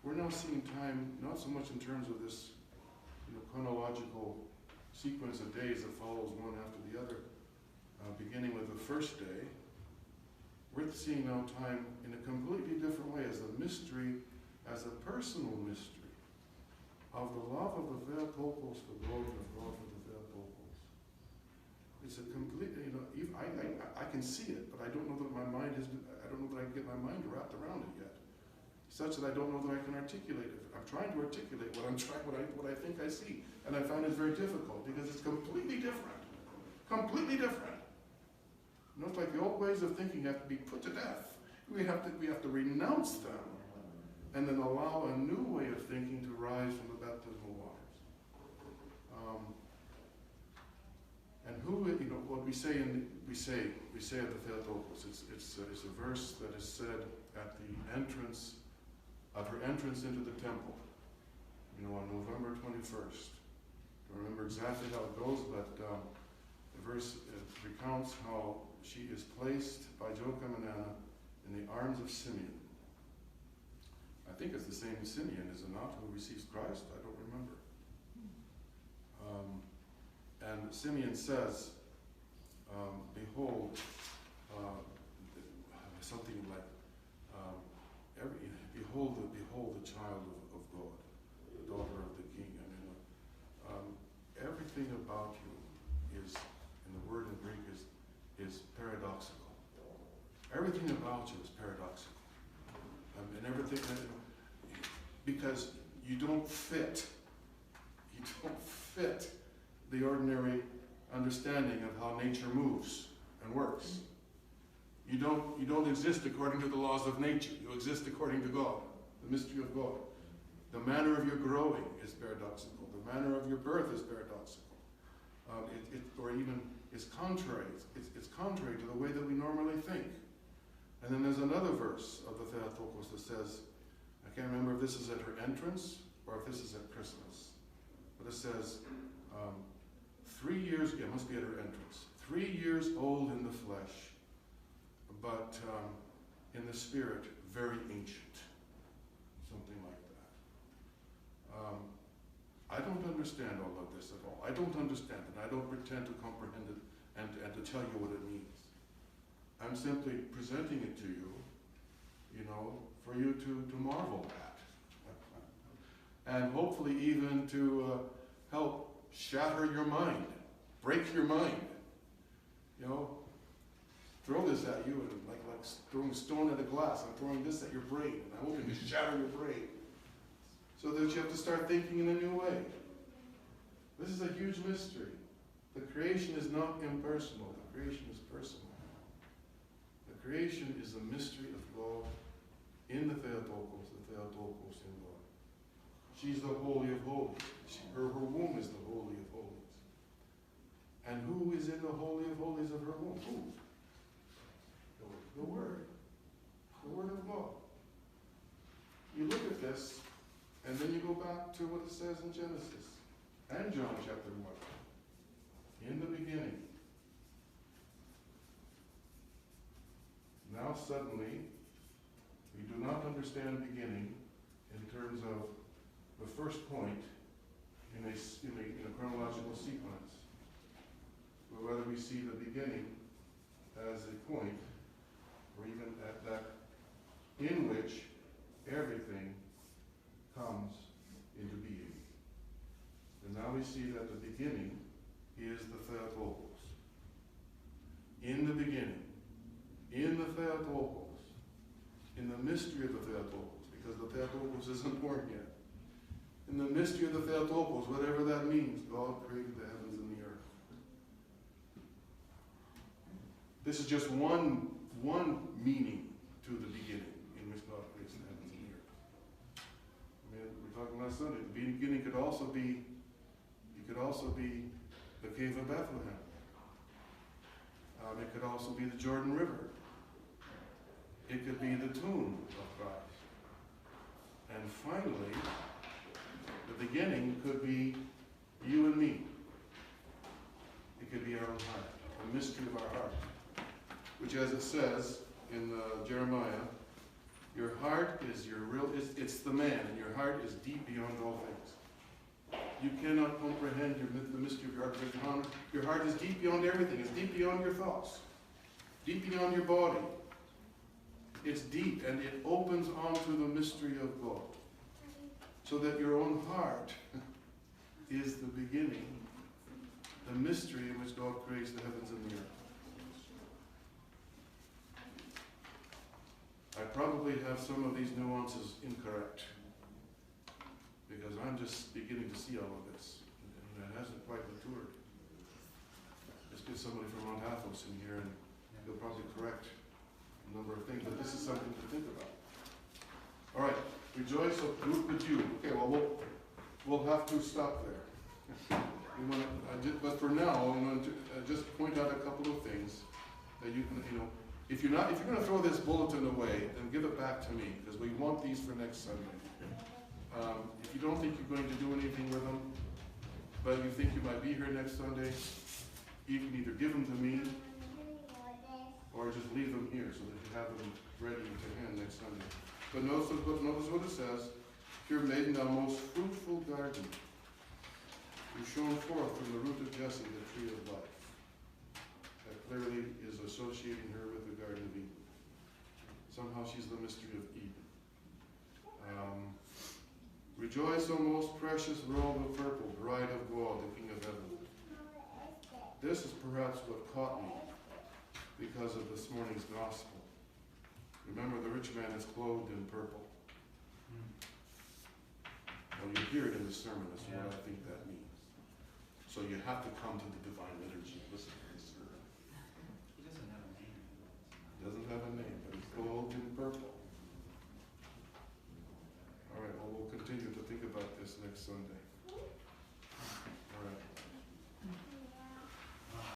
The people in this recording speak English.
we're now seeing time not so much in terms of this chronological sequence of days that follows one after the other, beginning with the first day. We're seeing now time in a completely different way, as a mystery, as a personal mystery of the love of the Theotokos for God and of God for the Theotokos. It's a complete, I can see it, but I don't know that my mind is, I don't know that I can get my mind wrapped around it yet, such that I don't know that I can articulate it. I'm trying to articulate what I think I see, and I find it very difficult because it's completely different. Completely different. It's like the old ways of thinking have to be put to death. We have to renounce them, and then allow a new way of thinking to rise from the baptismal waters. And who, what we say at the Theotokos, it's a verse that is said at the entrance of her entrance into the temple, on November 21st. I don't remember exactly how it goes, but the verse recounts how she is placed by Joachim and Anna in the arms of Simeon. I think it's the same Simeon, is it not, who receives Christ? I don't remember. And Simeon says, behold, something like, behold the child of God, the daughter of the king. Everything about you is, in the word in Greek, is paradoxical. Everything about you is paradoxical. And everything, because you don't fit the ordinary understanding of how nature moves and works. You don't exist according to the laws of nature. You exist according to God, the mystery of God. The manner of your growing is paradoxical. The manner of your birth is paradoxical. Or even is contrary. It's contrary to the way that we normally think. And then there's another verse of the Theotokos that says, I can't remember if this is at her entrance or if this is at Christmas, but it says, 3 years, it must be at her entrance, 3 years old in the flesh, but in the spirit, very ancient. Something like that. I don't understand all of this at all. I don't understand it. I don't pretend to comprehend it and to tell you what it means. I'm simply presenting it to you, for you to marvel at. And hopefully even to help shatter your mind, break your mind. Throw this at you, and like throwing a stone at a glass. I'm throwing this at your brain, and I'm hoping to shatter your brain, so that you have to start thinking in a new way. This is a huge mystery. The creation is not impersonal. The creation is personal. The creation is a mystery of God in the Theotokos in God. She's the Holy of Holies. Her womb is the Holy of Holies. And who is in the Holy of Holies of her womb? Who? The Word. The Word of God. You look at this, and then you go back to what it says in Genesis and John chapter 1. In the beginning. Now suddenly, we do not understand beginning in terms of the first point in a chronological sequence, but whether we see the beginning as a point, or even at that in which everything comes into being. And now we see that the beginning is the Theotokos. In the beginning, in the Theotokos, in the mystery of the Theotokos, because the Theotokos isn't born yet. In the mystery of the Theotokos, whatever that means, God created the heavens and the earth. This is just one meaning to the beginning in which God creates the heavens and the earth. We were talking last Sunday. The beginning could also be the cave of Bethlehem. It could also be the Jordan River. It could be the tomb of Christ. And finally, the beginning could be you and me. It could be our own heart, the mystery of our heart, which, as it says in Jeremiah, Your heart is your real, it's the man, and your heart is deep beyond all things. You cannot comprehend the mystery of your heart. Your heart is deep beyond everything. It's deep beyond your thoughts, deep beyond your body. It's deep, and it opens onto the mystery of God. So that your own heart is the beginning, the mystery in which God creates the heavens and the earth. I probably have some of these nuances incorrect, because I'm just beginning to see all of this, and it hasn't quite matured. Let's get somebody from Mount Athos in here, and he'll probably correct a number of things, but this is something to think about. All right, rejoice with you. Okay, well, we'll have to stop there. But for now, I'm going to just point out a couple of things that you can, if you're going to throw this bulletin away, then give it back to me, because we want these for next Sunday. If you don't think you're going to do anything with them, but you think you might be here next Sunday, you can either give them to me or just leave them here so that you have them ready to hand next Sunday. But notice what it says. Pure maiden, thou most fruitful garden, you shone forth from the root of Jesse, the tree of life. That clearly is associating her with the Garden of Eden. Somehow she's the mystery of Eden. Rejoice, O most precious robe of purple, bride of God, the King of heaven. This is perhaps what caught me because of this morning's gospel. Remember, the rich man is clothed in purple. Well, you hear it in the sermon as to what I think that means. So you have to come to the divine liturgy and listen to this sermon. He doesn't have a name. He doesn't have a name, but he's clothed in purple. All right, well, we'll continue to think about this next Sunday.